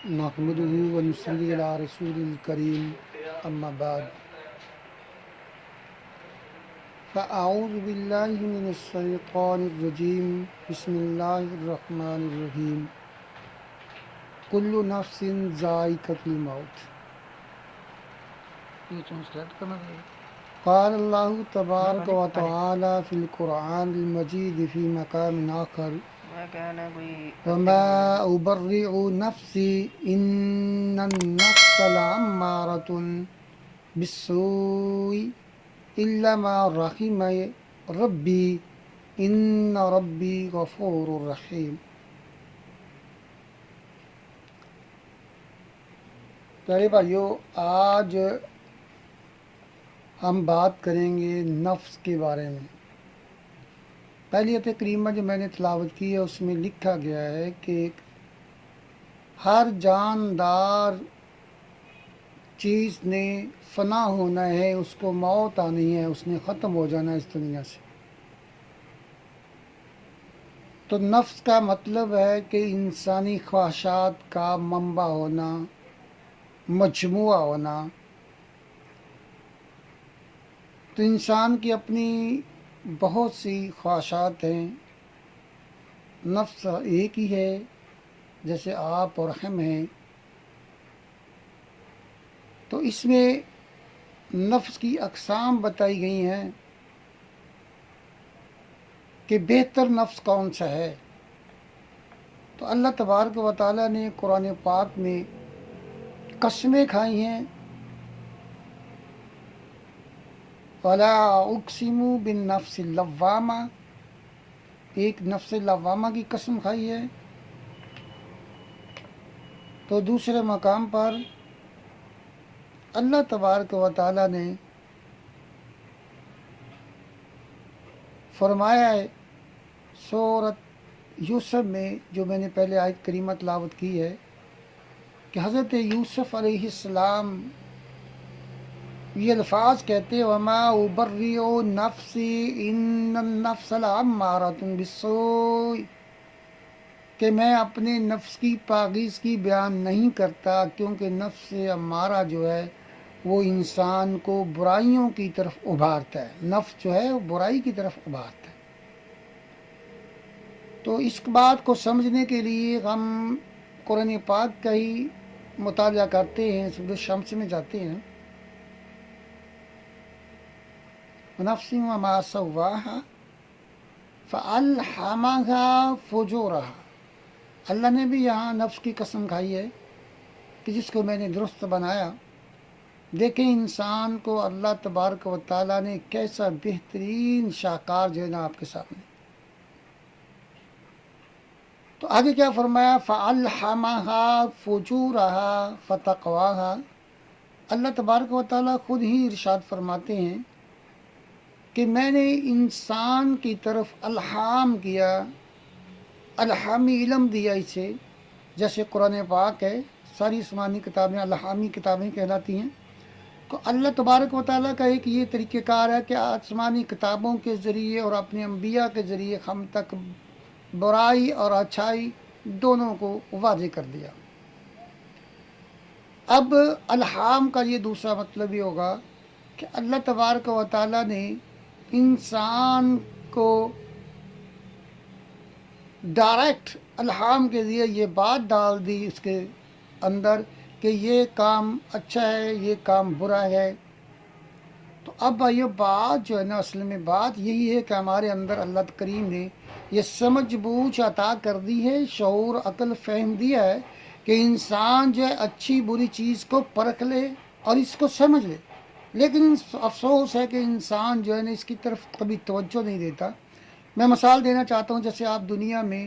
نحمده ونصلي على رسول الكريم أما بعد فأعوذ بالله من الشيطان الرجيم بسم الله الرحمن الرحيم كل نفس ذائقة الموت قال الله تبارك وتعالى في القرآن المجيد في مقام آخر وما أبرئ نفسي إن النفس لأمارة بالسوء إلا ما رحم ربي إن ربي غفور رحيم۔ پیارے بھائیو، آج ہم بات کریں گے نفس کے بارے میں۔ پہلی آیت کریمہ جو میں نے تلاوت کی ہے اس میں لکھا گیا ہے کہ ہر جاندار چیز نے فنا ہونا ہے، اس کو موت آنی ہے، اس نے ختم ہو جانا ہے اس دنیا سے۔ تو نفس کا مطلب ہے کہ انسانی خواہشات کا منبع ہونا، مجموعہ ہونا۔ تو انسان کی اپنی بہت سی خواہشات ہیں، نفس ایک ہی ہے، جیسے آپ اور ہم ہیں۔ تو اس میں نفس کی اقسام بتائی گئی ہیں کہ بہتر نفس کون سا ہے۔ تو اللہ تبارک و تعالیٰ نے قرآن پاک میں قسمیں کھائی ہیں، وَلَا أُقْسِمُ بِالنَّفْسِ اللَّوَّامَةِ، ایک نفس لوامہ کی قسم کھائی ہے۔ تو دوسرے مقام پر اللہ تبارک و تعالیٰ نے فرمایا ہے سورۃ یوسف میں، جو میں نے پہلے آیت کریمہ تلاوت کی ہے، کہ حضرت یوسف علیہ السلام یہ الفاظ کہتے ہیں وَمَا أُبَرِّئُ نَفْسِي إِنَّ النَّفْسَ لَأَمَّارَةٌ بِالسُّوءِ، کہ میں اپنے نفس کی پاکیزگی بیان نہیں کرتا، کیونکہ نفس امارہ جو ہے وہ انسان کو برائیوں کی طرف ابھارتا ہے۔ نفس جو ہے وہ برائی کی طرف ابھارتا ہے۔ تو اس بات کو سمجھنے کے لیے ہم قرآن پاک کا ہی مطالعہ کرتے ہیں، سورۃ شمس میں جاتے ہیں۔ وَنَفْسٍ وَمَا سَوَّاهَا فَأَلْهَمَهَا فُجُورَهَا، اللہ نے بھی یہاں نفس کی قسم کھائی ہے کہ جس کو میں نے درست بنایا۔ دیکھیں انسان کو اللہ تبارک و تعالیٰ نے کیسا بہترین شاہکار جو ہے نا آپ کے سامنے۔ تو آگے کیا فرمایا؟ فَأَلْحَمَهَا فُجُورَهَا فَتَقْوَاهَا، اللہ تبارک و تعالیٰ خود ہی ارشاد فرماتے ہیں کہ میں نے انسان کی طرف الہام کیا، الہامی علم دیا اسے، جیسے قرآن پاک ہے، ساری آسمانی کتابیں الہامی کتابیں کہلاتی ہیں۔ تو اللہ تبارک و تعالیٰ کا ایک یہ طریقہ کار ہے کہ آسمانی کتابوں کے ذریعے اور اپنے انبیاء کے ذریعے ہم تک برائی اور اچھائی دونوں کو واضح کر دیا۔ اب الہام کا یہ دوسرا مطلب یہ ہوگا کہ اللہ تبارک و تعالیٰ نے انسان کو ڈائریکٹ الہام کے ذریعے یہ بات ڈال دی اس کے اندر کہ یہ کام اچھا ہے، یہ کام برا ہے۔ تو اب یہ بات جو ہے نا، اصل میں بات یہی ہے کہ ہمارے اندر اللہ کریم نے یہ سمجھ بوجھ عطا کر دی ہے، شعور عقل فہم دیا ہے کہ انسان جو ہے اچھی بری چیز کو پرکھ لے اور اس کو سمجھ لے۔ لیکن افسوس ہے کہ انسان جو ہے نا اس کی طرف کبھی توجہ نہیں دیتا۔ میں مثال دینا چاہتا ہوں، جیسے آپ دنیا میں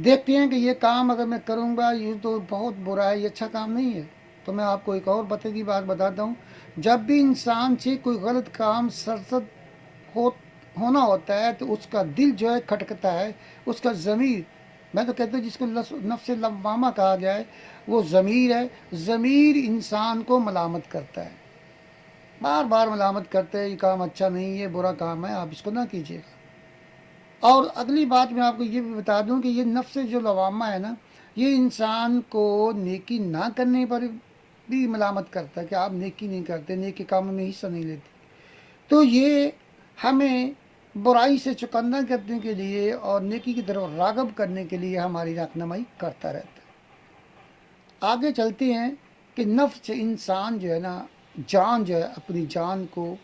دیکھتے ہیں کہ یہ کام اگر میں کروں گا یہ تو بہت برا ہے، یہ اچھا کام نہیں ہے۔ تو میں آپ کو ایک اور بات کی بات بتاتا ہوں، جب بھی انسان سے کوئی غلط کام سرزد ہونا ہوتا ہے تو اس کا دل جو ہے کھٹکتا ہے، اس کا ضمیر، میں تو کہتا ہوں جس کو نفس لوامہ کہا گیا ہے، وہ ضمیر ہے۔ ضمیر انسان کو ملامت کرتا ہے، بار بار ملامت کرتے ہیں، یہ کام اچھا نہیں ہے، برا کام ہے، آپ اس کو نہ کیجیے گا۔ اور اگلی بات میں آپ کو یہ بھی بتا دوں کہ یہ نفس جو لوامہ ہے نا، یہ انسان کو نیکی نہ کرنے پر بھی ملامت کرتا ہے کہ آپ نیکی نہیں کرتے، نیکی کاموں میں حصہ نہیں لیتے. تو یہ ہمیں برائی سے چکندہ کرنے کے لیے اور نیکی کی طرف راغب کرنے کے لیے ہماری رہنمائی کرتا رہتا ہے. آگے چلتے ہیں کہ نفس انسان جو ہے نا، جان جو ہے، اپنی جان کو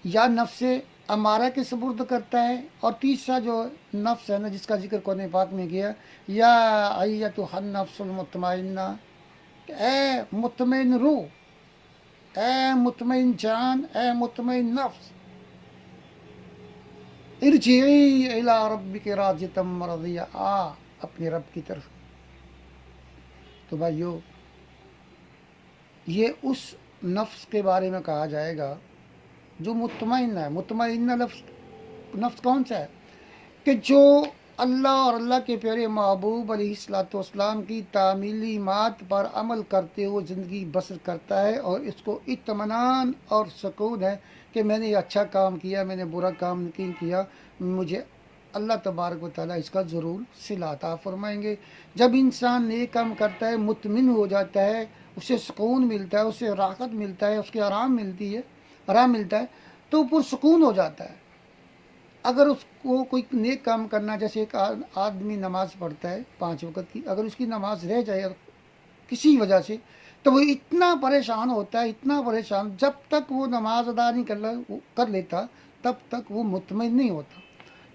یا نفس امارہ کے سپرد کرتا ہے، اور تیسرا جو نفس ہے نا، جس کا ذکر قرآن پاک میں کیا، یا ایتھا النفس المطمئنہ، کہ اے مطمئن روح، اے مطمئن جان، اے مطمئن نفس، ارجعی الی ربک راضیۃ مرضیہ، اپنے رب کی طرف. تو بھائیو، یہ اس نفس کے بارے میں کہا جائے گا جو مطمئن ہے. مطمئنہ نفس کون سا ہے؟ کہ جو اللہ اور اللہ کے پیارے محبوب علیہ الصلوۃ والسلام کی تعلیمات پر عمل کرتے ہوئے زندگی بسر کرتا ہے، اور اس کو اطمینان اور سکون ہے کہ میں نے یہ اچھا کام کیا، میں نے برا کام نہیں کیا، مجھے اللہ تبارک و تعالیٰ اس کا ضرور صلہ عطا فرمائیں گے. جب انسان نیک کام کرتا ہے، مطمئن ہو جاتا ہے، اسے سکون ملتا ہے، اسے راحت ملتا ہے، اس کے آرام ملتا ہے، تو پرسکون ہو جاتا ہے. اگر اس کو کوئی نیک کام کرنا، جیسے ایک آدمی نماز پڑھتا ہے 5 وقت کی، اگر اس کی نماز رہ جائے کسی وجہ سے، تو وہ اتنا پریشان ہوتا ہے، اتنا پریشان، جب تک وہ نماز ادا نہیں کر لیتا تب تک وہ مطمئن نہیں ہوتا.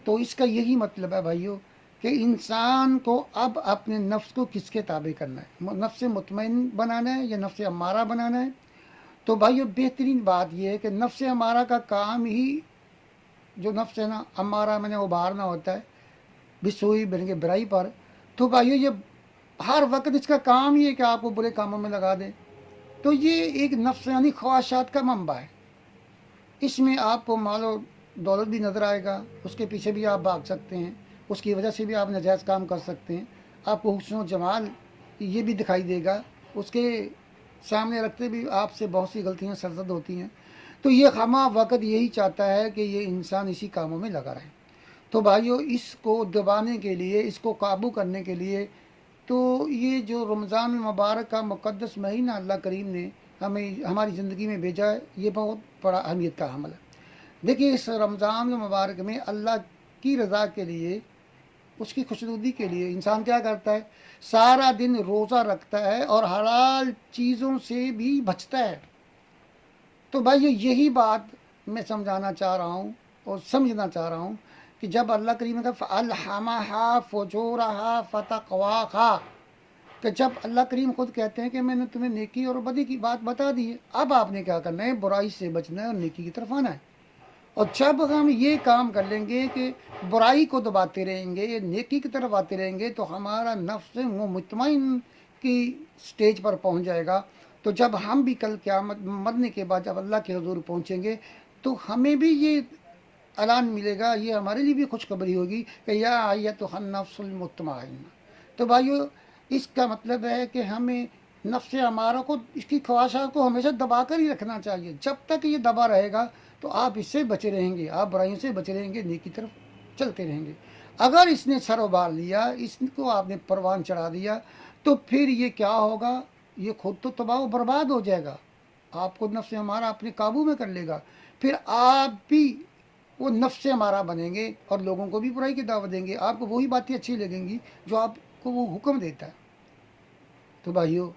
تو اس کا یہی مطلب ہے بھائیو، کہ انسان کو اب اپنے نفس کو کس کے تابع کرنا ہے، نفس مطمئن بنانا ہے یا نفس امارہ بنانا ہے. تو بھائیو، بہترین بات یہ ہے کہ نفس امارہ کا کام ہی، جو نفس ہے نا امارہ میں نے ابھارنا ہوتا ہے بسوئی بن کے برائی پر. تو بھائیو، یہ ہر وقت اس کا کام ہی ہے کہ آپ کو برے کاموں میں لگا دے. تو یہ ایک نفسانی خواہشات کا منبع ہے. اس میں آپ کو مال و دولت بھی نظر آئے گا، اس کے پیچھے بھی آپ بھاگ سکتے ہیں، اس کی وجہ سے بھی آپ ناجائز کام کر سکتے ہیں. آپ کو حسن و جمال یہ بھی دکھائی دے گا، اس کے سامنے رکھتے بھی آپ سے بہت سی غلطیاں سرزد ہوتی ہیں. تو یہ خواہ وقت یہی چاہتا ہے کہ یہ انسان اسی کاموں میں لگا رہے. تو بھائیو، اس کو دبانے کے لیے، اس کو قابو کرنے کے لیے، تو یہ جو رمضان المبارک کا مقدس مہینہ اللہ کریم نے ہماری زندگی میں بھیجا ہے، یہ بہت بڑا اہمیت کا حامل ہے. دیکھیے، اس رمضان المبارک میں اللہ کی رضا کے لیے، اس کی خوشنودی کے لیے انسان کیا کرتا ہے؟ سارا دن روزہ رکھتا ہے اور حلال چیزوں سے بھی بچتا ہے. تو بھائی، یہی بات میں سمجھانا چاہ رہا ہوں اور سمجھنا چاہ رہا ہوں کہ جب اللہ کریم کا فَأَلْهَمَهَا فُجُورَهَا فَتَقْوَاهَا، کہ جب اللہ کریم خود کہتے ہیں کہ میں نے تمہیں نیکی اور بدی کی بات بتا دی ہے، اب آپ نے کیا کرنا ہے؟ برائی سے بچنا ہے اور نیکی کی طرف آنا ہے. اور جب ہم یہ کام کر لیں گے کہ برائی کو دباتے رہیں گے، نیکی کی طرف آتے رہیں گے، تو ہمارا نفس وہ مطمئن کی سٹیج پر پہنچ جائے گا. تو جب ہم بھی کل قیامت مرنے کے بعد جب اللہ کے حضور پہنچیں گے، تو ہمیں بھی یہ اعلان ملے گا، یہ ہمارے لیے بھی خوشخبری ہوگی کہ یا ایتھا النفس المطمئنہ. تو بھائیو، اس کا مطلب ہے کہ ہمیں نفس امارہ کو، اس کی خواہشات کو ہمیشہ دبا کر ہی رکھنا چاہیے. جب تک یہ دبا رہے گا تو آپ اس سے بچے رہیں گے، آپ برائیوں سے بچے رہیں گے، نیکی کی طرف چلتے رہیں گے. اگر اس نے سر ابال لیا، اس کو آپ نے پروان چڑھا دیا، تو پھر یہ کیا ہوگا؟ یہ خود تو تباہ و برباد ہو جائے گا. آپ کو نفس امارہ اپنے قابو میں کر لے گا، پھر آپ بھی وہ نفس امارہ بنیں گے اور لوگوں کو بھی برائی کی دعوت دیں گے. آپ کو وہی باتیں اچھی لگیں گی جو آپ کو وہ حکم دیتا ہے. تو بھائیو،